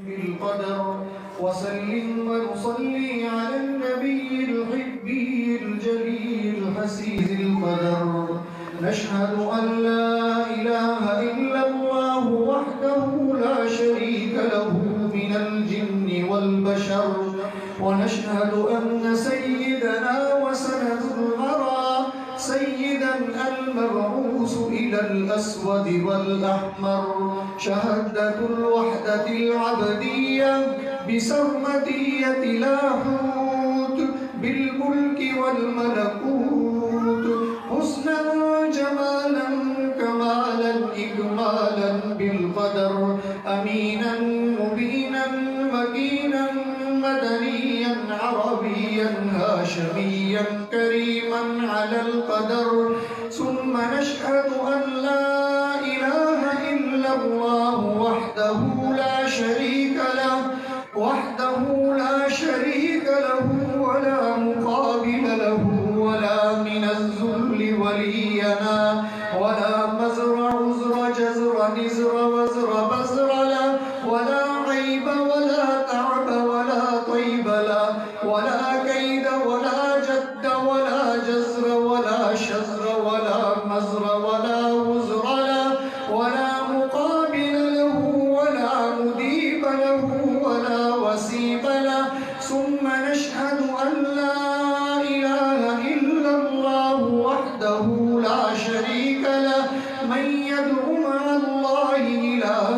بالقدر وسلم ونصلي على النبي الحبي الجليل الحسيس القدر. نشهد أن لا إله إلا الله وحده لا شريك له من الجن والبشر، ونشهد أن سيدنا وسند الورى سيدا المبعوث إلى الأسود والأحمر شهادة الوحدة العبدية بسرمدية لاهوت بالملك والملكوت، حسنا جمالا كمالا إكمالا بالقدر، أمينا مبينا مكينا مدنيا عربيا هاشميا كريما على القدر. ثم نشهد أن لا إله إلا الله وحده لا شريك له، وحده لا شريك له ولا مقابل له، ولا من الذل ولينا، ولا مزر عزر جزر نزر وزر بزر له، ولا عيب ولا تعب ولا طيب له، ولا كيد ولا جد ولا جزر ولا شزر ولا مزر ولا وزر له، ولا مقابل له ولا مديب له ولا وسيب له. ثم نشهد أن لا إله إلا الله وحده لا شريك له، من يدعو مع الله إلها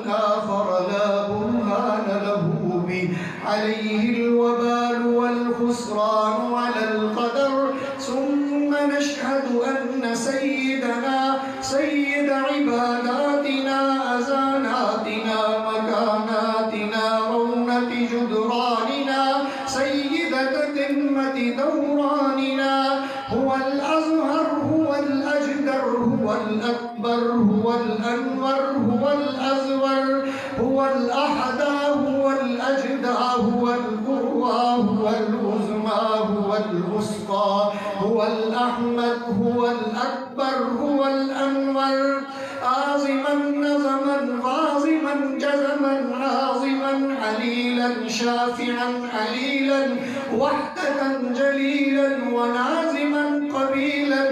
آخر لا برهان له به عليه الوبال والخسران على القدر. ثم نشهد أن سيدنا سيد عباداتنا أزاناتنا مكاناتنا رونة جدراننا سيد تتمة دوراننا هو الأزهر هو الأجدر هو الأكبر هو الأنور هو الأزور هو الأحدى هو الأجدى هو القروى هو العظمى هو الوسطى هو الأحمد هو الأكبر هو الأنور، عاظما نظما غاظما جزما عاظما عليلا شافعا عليلا وحدة جليلا ونازما قبيلا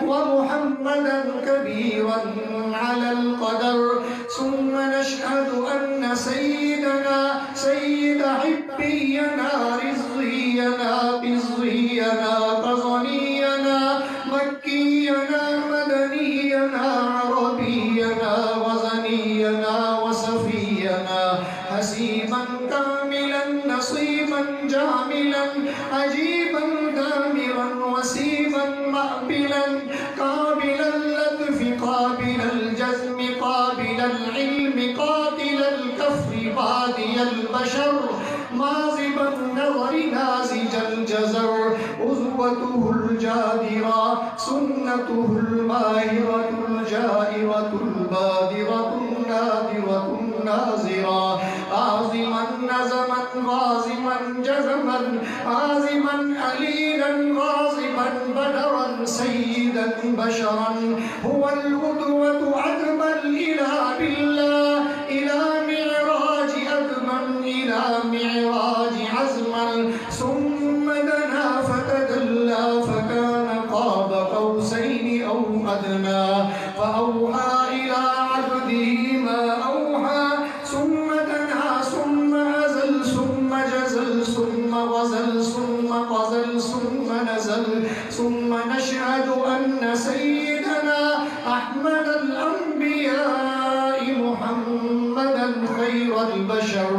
ومحمدا كبيرا على القدر. ثم نشهد أن سيدنا سيد حبينا رزقينا بزينا قزنينا مكينا مدنينا عربينا وزنينا وسفينا حسيما كاملا نصيبا جاملا عجيبا دامرا وسيما مقبلا قابل اللطف قابل الجزم قابل العلم قاتل الكفر بادي البشر ماذب النظر نازج الجزر أذوته الجادرة سنته الماهرة الجائرة البادرة النادرة النازرة عاظما نزما غازما جزما عازما أليلا غاظبا بدرا سيدا بشرا هو القدوة عدما إلى بالله إلى معراج أدما إلى معراج عزما ثم دنا فتدلى فكان قاب قوسين أو أدنى فأوحى إلى عبده ما أوحى ثم دنا ثم أزل ثم جزل ثم غزل ثم قزل ثم نزل. ثم نشهد أن سيدنا أحمد الأنبياء محمدا خير البشر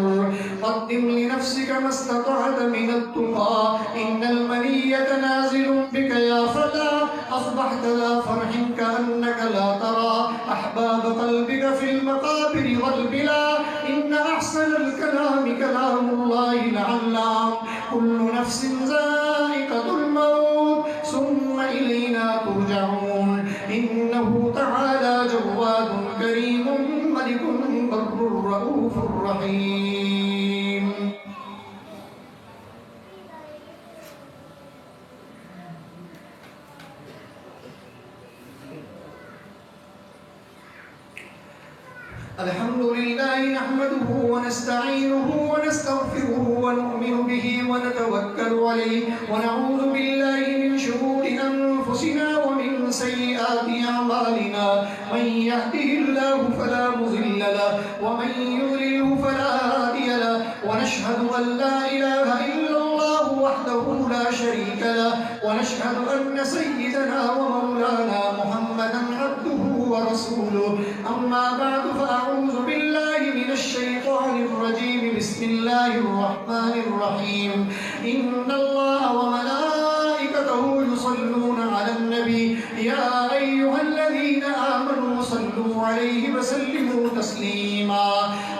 قدم لنفسك ما استطعت من التقى إن المنية نازل بك يا فتى أصبحت ذا فرح كأنك لا ترى أحباب قلبك في المقابر والبلا إن أحسن الكلام كلام الله العلام كل نفس ذائقة الموت ثم إلينا ترجعون إنه تعالى جواد كريم ملك بر رؤوف رحيم. الحمد لله نحمده ونستعينه ونستغفره ونؤمن به ونتوكل عليه ونعوذ بالله من شرور أنفسنا ومن سيئات أعمالنا من يهده الله فلا مضل له ومن يضلله فلا هادي له ونشهد أن لا إله إلا الله وحده لا شريك له ونشهد أن سيدنا ومولانا محمدا عبده ورسوله أما بعد فأعوذ بالله من الشيطان الرجيم بسم الله الرحمن الرحيم إن الله وملائكته يصلون على النبي يا أيها الذين آمنوا صلوا عليه وسلموا تسليما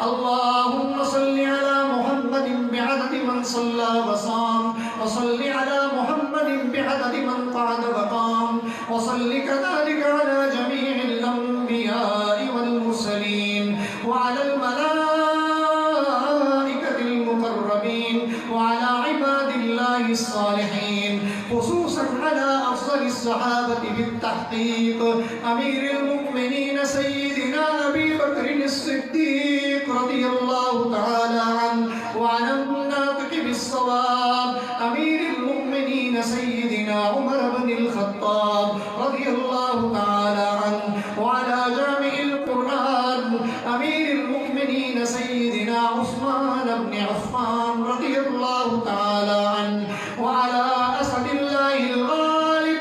اللهم صل على محمد بعدد من صلى وصام وصل على محمد بعدد من قعد وقام وصل كذلك على جميع الأنبياء والمرسلين وعلى الملائكة المقربين وعلى عباد الله الصالحين خصوصا على أفضل الصحابة بالتحقيق أمير المؤمنين سيدنا أبي بكر الصديق رضي الله تعالى عنه وعلى الناطق بالصواب أمير المؤمنين سيدنا عمر بن الخطاب رضي الله تعالى عنه وعلى جامع القرآن أمير المؤمنين سيدنا عثمان بن عفان رضي الله تعالى عنه وعلى أسد الله الغالب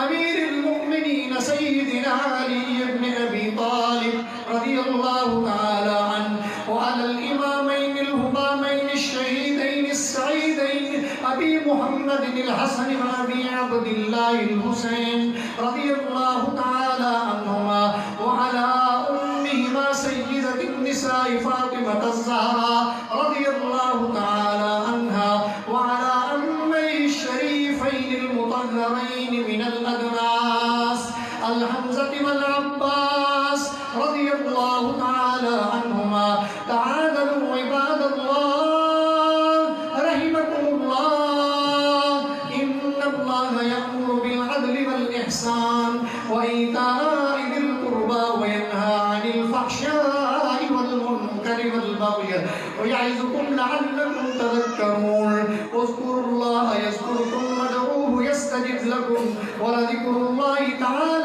أمير المؤمنين سيدنا علي بن أبي طالب رضي الله تعالى عنه وعلى الإمامين الهمامين الشهيدين السعيدين أبي محمد الحسن وأبي عبد الله الحسين رضي الله تعالى عنهما وعلى أمهما سيدة النساء فاطمة الزهراء رضي الله تعالى عنها وعلى أميه الشريفين المطهرين من الأدناس الحمزة والعباس رضي الله تعالى عنهما تعالوا عباد الله رحمكم الله إن الله يأمر بالعدل والإحسان وإيتاء ذي القربى وينهى عن الفحشاء والمنكر والبغي ويعظكم لعلكم تذكرون اذكروا الله يذكركم وادعوه يستجب لكم ولذكر الله تعالى